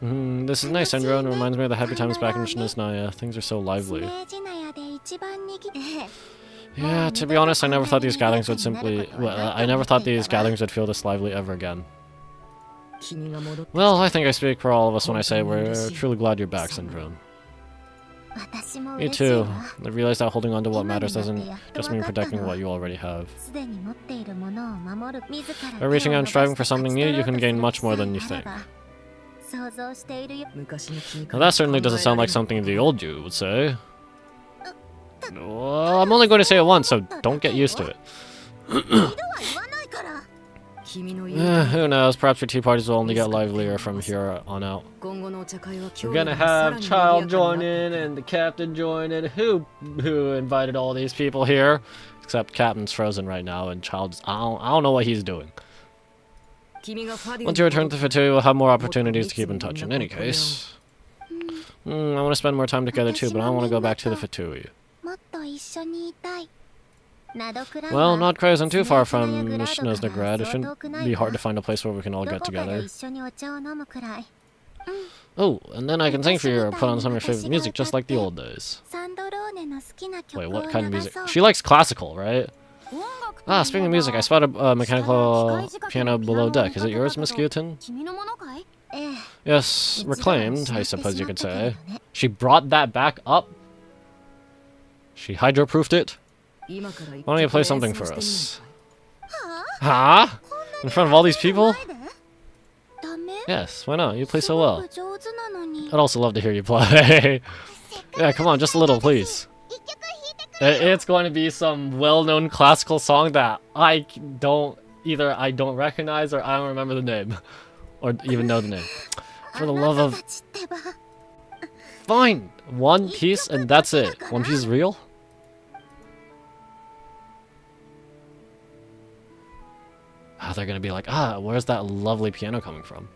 This is nice, Endro, and it reminds me of the happy times back in Shinsnaya. Things are so lively. Yeah, to be honest, I never thought these gatherings would feel this lively ever again. Well, I think I speak for all of us when I say we're truly glad you're back, Syndrome. Me too. I realize that holding on to what matters doesn't just mean protecting what you already have. By reaching out and striving for something new, you can gain much more than you think. Now that certainly doesn't sound like something the old you would say. Well, I'm only going to say it once, so don't get used to it. Who knows, perhaps your tea parties will only get livelier from here on out. We're gonna have Child join in and the Captain join in. Who invited all these people here? Except Captain's frozen right now and Child's... I don't know what he's doing. Once you return to Fatui, we'll have more opportunities to keep in touch. In any case... I want to spend more time together too, but I don't want to go back to the Fatui. もっと一緒にいたい。などくらい Well, は not quite isn't too far スネ from ークやグラドから Snoznegrad. It 相当 shouldn't くない be わ hard to find a place where we can all ど get こかで together. 一緒にお茶を飲むくらい。 Oh, and then I can sing for you or put on some of your favorite music just like the old days. サンドローネの好きな Wait, 曲を what kind of 流 music? そう。 She likes classical, right? 音楽と Ah, い speaking え of ば music, I spotted a mechanical 下 piano に使い仕掛けの below ピアノ deck. Is it yours, Miss を見たけど Guillotine? 君のものかい？ええ。 Yes, 一度は reclaimed, 失 I ってし suppose you まっ could たけれ say. どね。 She brought that back up? She hydro-proofed it? 今から Why don't you play something for us? Huh? In front of all these people? ダメ？ Yes, why not? You play す so ご well. く上手なのに。 I'd also love to hear you play. Yeah, come on, just a little, please. 一曲弾いてくれ。 It's going to be some well-known classical song that I don't recognize or I don't remember the name. Or even know the name. For the love あな of... たたちってば。 Fine! One Piece and that's it. One Piece is real? Ah, they're gonna be like, where's that lovely piano coming from?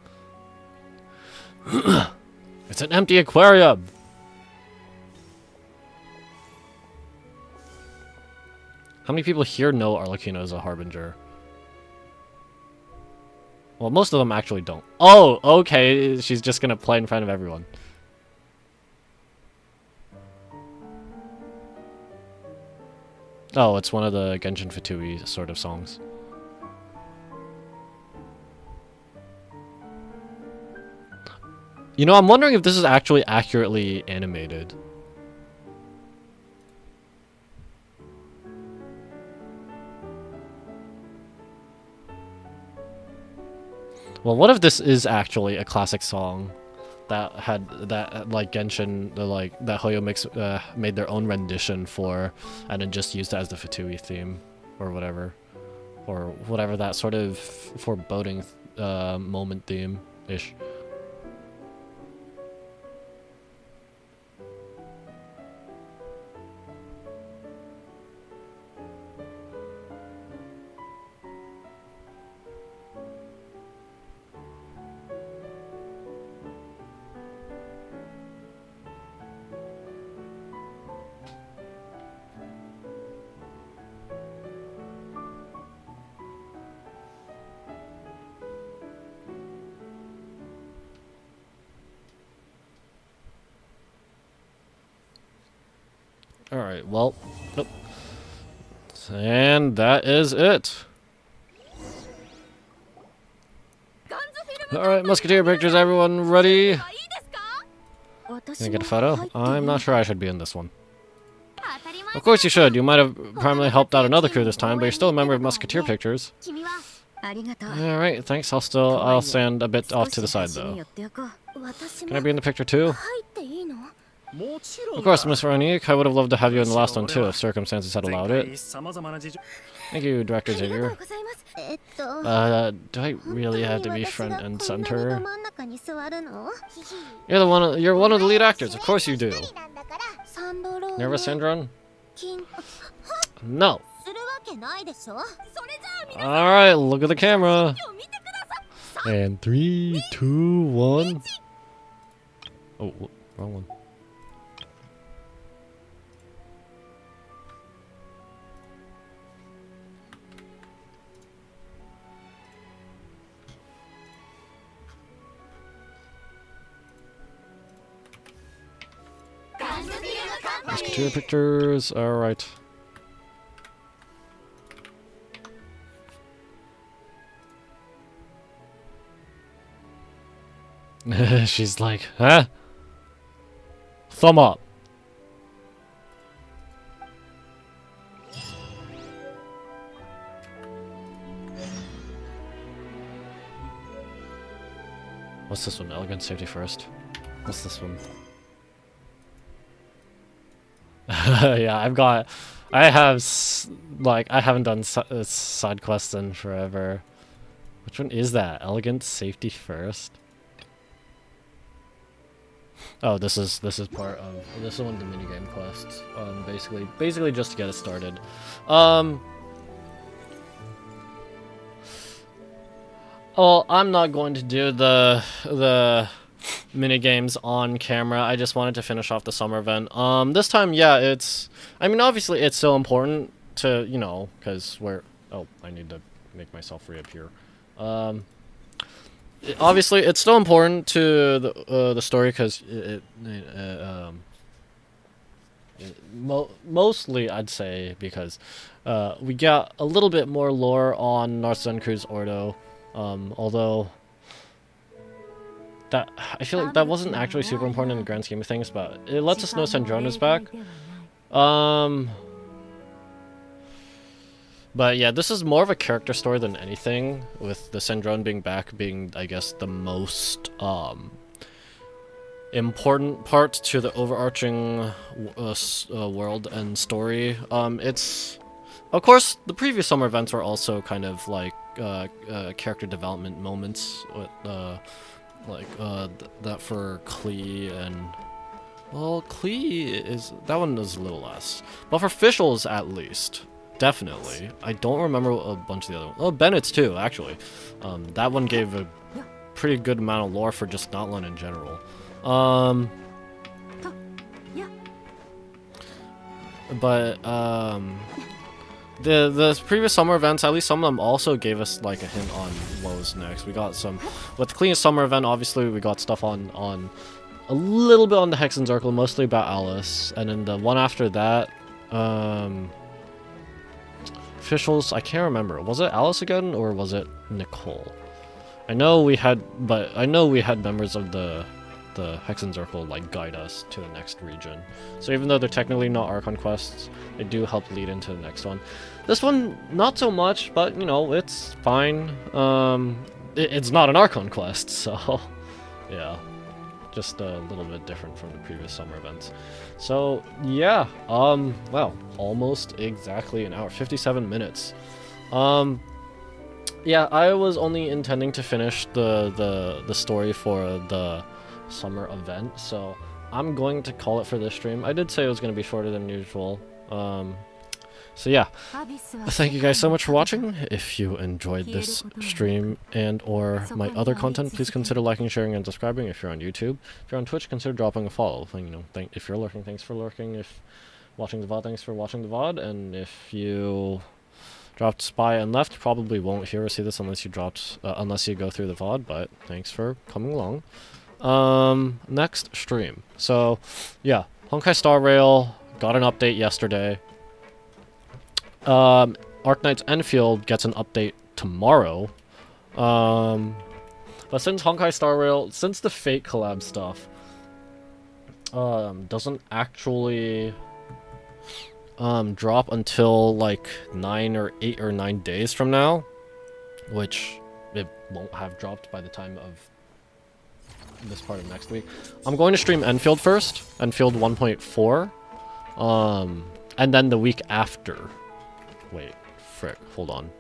It's an empty aquarium! How many people here know Arlecchino is a harbinger? Well, most of them actually don't. Oh, okay, she's just gonna play in front of everyone. Oh, it's one of the Genshin Fatui sort of songs. You know, I'm wondering if this is actually accurately animated. Well, what if this is actually a classic song that like Genshin, that Hoyo made their own rendition for, and then just used it as the Fatui theme, or whatever that sort of foreboding moment theme ish. Alright, well, nope. And that is it. Alright, Musketeer pictures, everyone ready? Can I get a photo? I'm not sure I should be in this one. Of course you should. You might have primarily helped out another crew this time, but you're still a member of Musketeer Pictures. Alright, thanks. I'll stand a bit off to the side though. Can I be in the picture too? Of course, Miss Veronique. I would have loved to have you in the last one too, if circumstances had allowed it. Thank you, Director Xavier. Do I really have to be front and center? You're one of the lead actors. Of course you do. Nervous, Sandron? No. Alright, look at the camera. And 3, 2, 1. Oh, wrong one. Musketeer pictures, alright. She's like, huh? Thumb up. What's this one? Elegant safety first. What's this one? Yeah, I haven't done side quests in forever. Which one is that? Elegant safety first? Oh, this is part of, this is one of the minigame quests. Basically just to get it started. Well, I'm not going to do the mini games on camera. I just wanted to finish off the summer event. This time, yeah, it's. I mean, obviously, it's still important to because we're. Oh, I need to make myself reappear. Obviously, it's still important to the story because mostly I'd say because we got a little bit more lore on North Sun Cruise Ordo, although that I feel like that wasn't actually super important in the grand scheme of things, but it lets us know Sandrona's back. But yeah, this is more of a character story than anything, with the Sandrone being back being, I guess, the most important part to the overarching world and story. It's, of course, the previous summer events were also kind of like character development moments, with that for Klee and. Well, Klee is that one is a little less, but for Fischl's at least. Definitely. I don't remember a bunch of the other ones. Oh, Bennett's too, actually. That one gave a pretty good amount of lore for just Notland in general. But, the previous summer events, at least some of them also gave us, like, a hint on what was next. We got some... With the cleanest summer event, obviously, we got stuff on a little bit on the Hexen Circle, mostly about Alice. And then the one after that, officials, I can't remember. Was it Alice again, or was it Nicole? I know we had members of the Hexen Circle like guide us to the next region. So even though they're technically not Archon quests, they do help lead into the next one. This one, not so much, but it's fine. It's not an Archon quest, so yeah. Just a little bit different from the previous summer events. So yeah, well, almost exactly an hour, 57 minutes. Yeah, I was only intending to finish the story for the summer event, so I'm going to call it for this stream. I did say it was going to be shorter than usual. So yeah, thank you guys so much for watching. If you enjoyed this stream and or my other content, please consider liking, sharing, and subscribing if you're on YouTube. If you're on Twitch, consider dropping a follow. If you're lurking, thanks for lurking. If watching the VOD, thanks for watching the VOD. And if you dropped by and left, probably won't hear or see this unless you unless you go through the VOD, but thanks for coming along. Next stream. So yeah, Honkai Star Rail got an update yesterday. Arknight's Endfield gets an update tomorrow. But since Honkai Star Rail, since the Fate collab stuff doesn't actually drop until like 9 or 8 or 9 days from now, which it won't have dropped by the time of this part of next week. I'm going to stream Endfield first, Endfield 1.4, and then the week after. Wait, frick, hold on.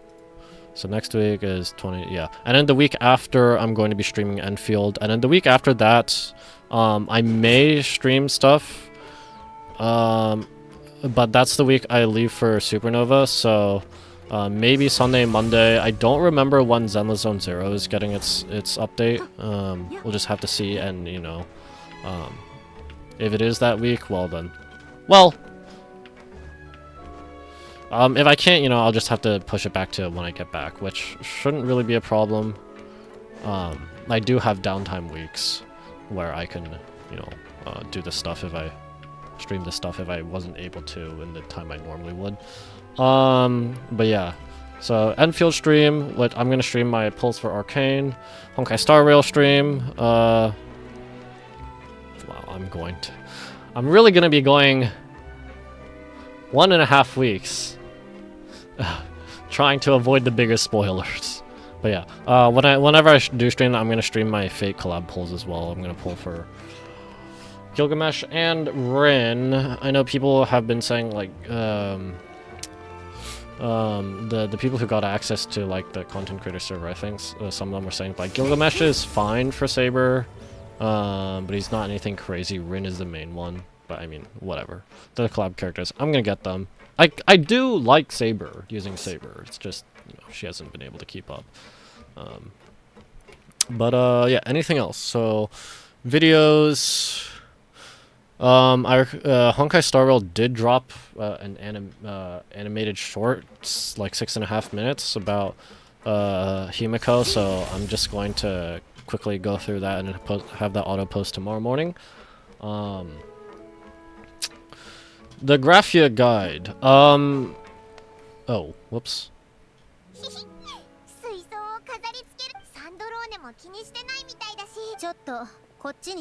So next week is 20, yeah. And then the week after, I'm going to be streaming Endfield. And then the week after that, I may stream stuff. But that's the week I leave for Supernova, so maybe Sunday, Monday. I don't remember when Zenless Zone Zero is getting its update. We'll just have to see, and if it is that week, well then. Well, if I can't, I'll just have to push it back to when I get back, which shouldn't really be a problem. I do have downtime weeks where I can, do this stuff if I stream this stuff if I wasn't able to in the time I normally would. But yeah, so Endfield stream, I'm gonna stream my Pulse for Arcane, Honkai Star Rail stream. Wow, I'm really gonna be going 1.5 weeks trying to avoid the biggest spoilers. But yeah, whenever I do stream, I'm gonna stream my Fate collab pulls as well. I'm gonna pull for Gilgamesh and Rin. I know people have been saying like the people who got access to like the content creator server, I think some of them were saying like Gilgamesh is fine for Saber, but he's not anything crazy. Rin is the main one, but I mean whatever. The collab characters, I'm gonna get them. I do like Saber, using Saber. It's just she hasn't been able to keep up. But yeah, anything else? So Videos. Honkai Star Rail did drop an animated short, like 6.5 minutes, about Himiko, so I'm just going to quickly go through that and have that auto post tomorrow morning. The Graphia guide. Oh, whoops.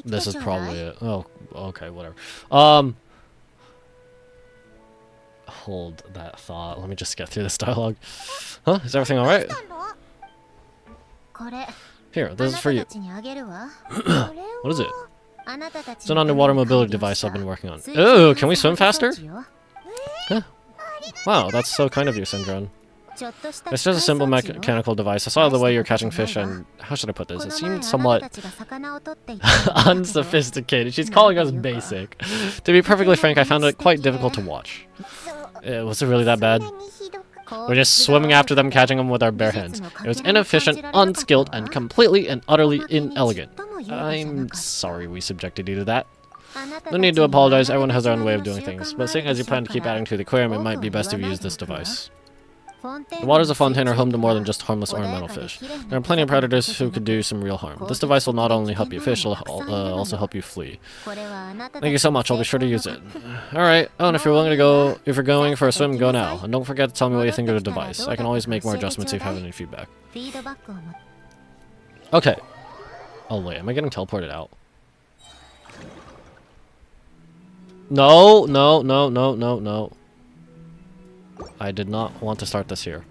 This is probably it. Oh, okay, whatever. Hold that thought. Let me just get through this dialogue. Huh? Is everything alright? Here, this is for you. What is it? It's an underwater mobility device I've been working on. Oh, can we swim faster? Huh. Wow, that's so kind of you, Syndron. It's just a simple mechanical device. I saw the way you're catching fish and... How should I put this? It seemed somewhat... unsophisticated. She's calling us basic. To be perfectly frank, I found it quite difficult to watch. Was it really that bad? We're just swimming after them, catching them with our bare hands. It was inefficient, unskilled, and completely and utterly inelegant. I'm sorry we subjected you to that. No need to apologize, everyone has their own way of doing things. But seeing as you plan to keep adding to the aquarium, it might be best if you use this device. The waters of Fontaine are home to more than just harmless ornamental fish. There are plenty of predators who could do some real harm. This device will not only help you fish, it'll also help you flee. Thank you so much, I'll be sure to use it. Alright, oh, and if you're willing to go, if you're going for a swim, go now. And don't forget to tell me what you think of the device. I can always make more adjustments if you have any feedback. Okay. Oh wait, am I getting teleported out? No, no, no, no, no, no. I did not want to start this here.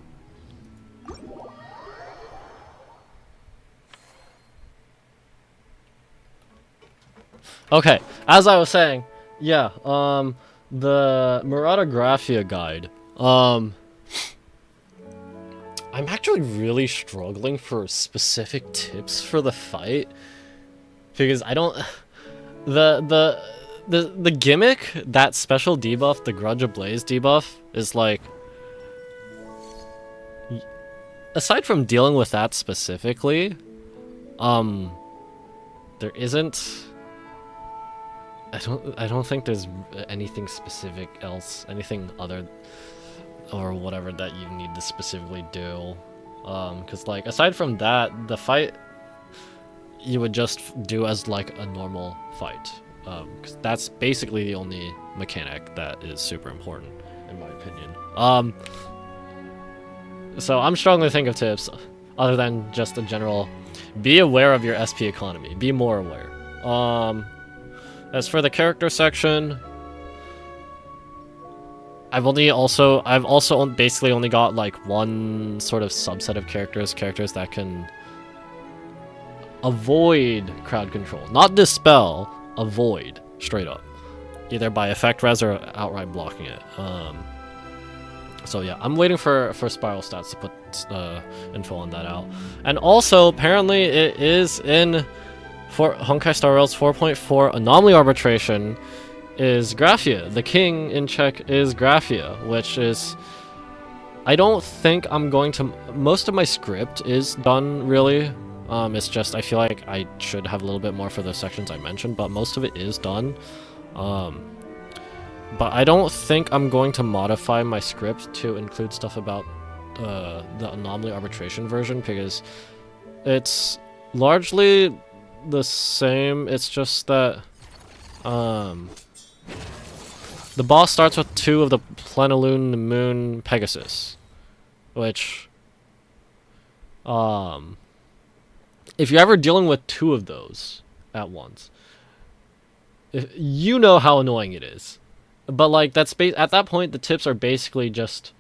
Okay, as I was saying, yeah, the Murata Graphia guide, I'm actually really struggling for specific tips for the fight, because I don't, the gimmick, that special debuff, the Grudge Ablaze debuff, is like, aside from dealing with that specifically, there isn't, I don't think there's anything specific else, anything other, or whatever that you need to specifically do, because like, aside from that, the fight, you would just do as like a normal fight. Because that's basically the only mechanic that is super important, in my opinion. So I'm struggling to think of tips, other than just a general, be aware of your SP economy, be more aware. As for the character section, I've also basically only got like one sort of subset of characters that can avoid crowd control, not dispel, avoid, straight up, either by effect res or outright blocking it. So yeah, I'm waiting for Spiral Stats to put info on that out. And also, apparently it is in for Honkai Star Rail's 4.4 Anomaly Arbitration is Graphia. The king in Czech is Graphia, which is, I don't think I'm going to, most of my script is done really. It's just, I feel like I should have a little bit more for the sections I mentioned, but most of it is done. But I don't think I'm going to modify my script to include stuff about the Anomaly Arbitration version, because it's largely the same. It's just that the boss starts with 2 of the Plenilune Moon Pegasus, which if you're ever dealing with 2 of those at once, you know how annoying it is. But like, that's at that point, the tips are basically just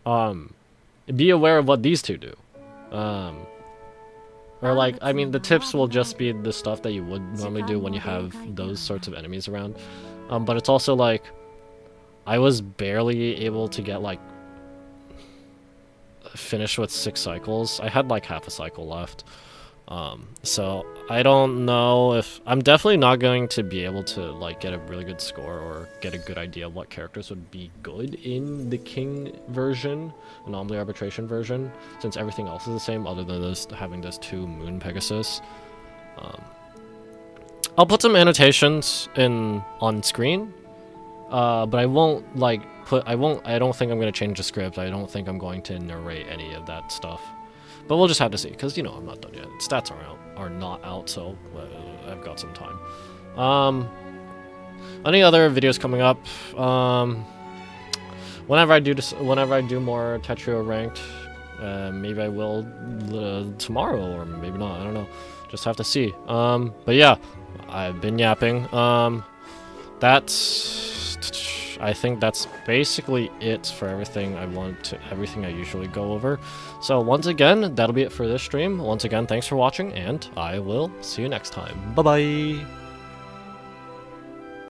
be aware of what these 2 do. Or like, I mean, the tips will just be the stuff that you would normally do when you have those sorts of enemies around. But it's also like, I was barely able to get like finished with 6 cycles. I had like half a cycle left. So I don't know if I'm definitely not going to be able to like get a really good score or get a good idea of what characters would be good in the King version, Anomaly Arbitration version, since everything else is the same other than having those 2 Moon Pegasus. I'll put some annotations on screen, but I won't like I don't think I'm gonna change the script. I don't think I'm going to narrate any of that stuff. But we'll just have to see, because you know I'm not done yet. Stats are not out, so I've got some time. Any other videos coming up? Whenever I do more Tetrio ranked, maybe I will tomorrow, or maybe not. I don't know. Just have to see. But yeah, I've been yapping. I think that's basically it for everything everything I usually go over. So once again, that'll be it for this stream. Once again, thanks for watching, and I will see you next time. Bye bye.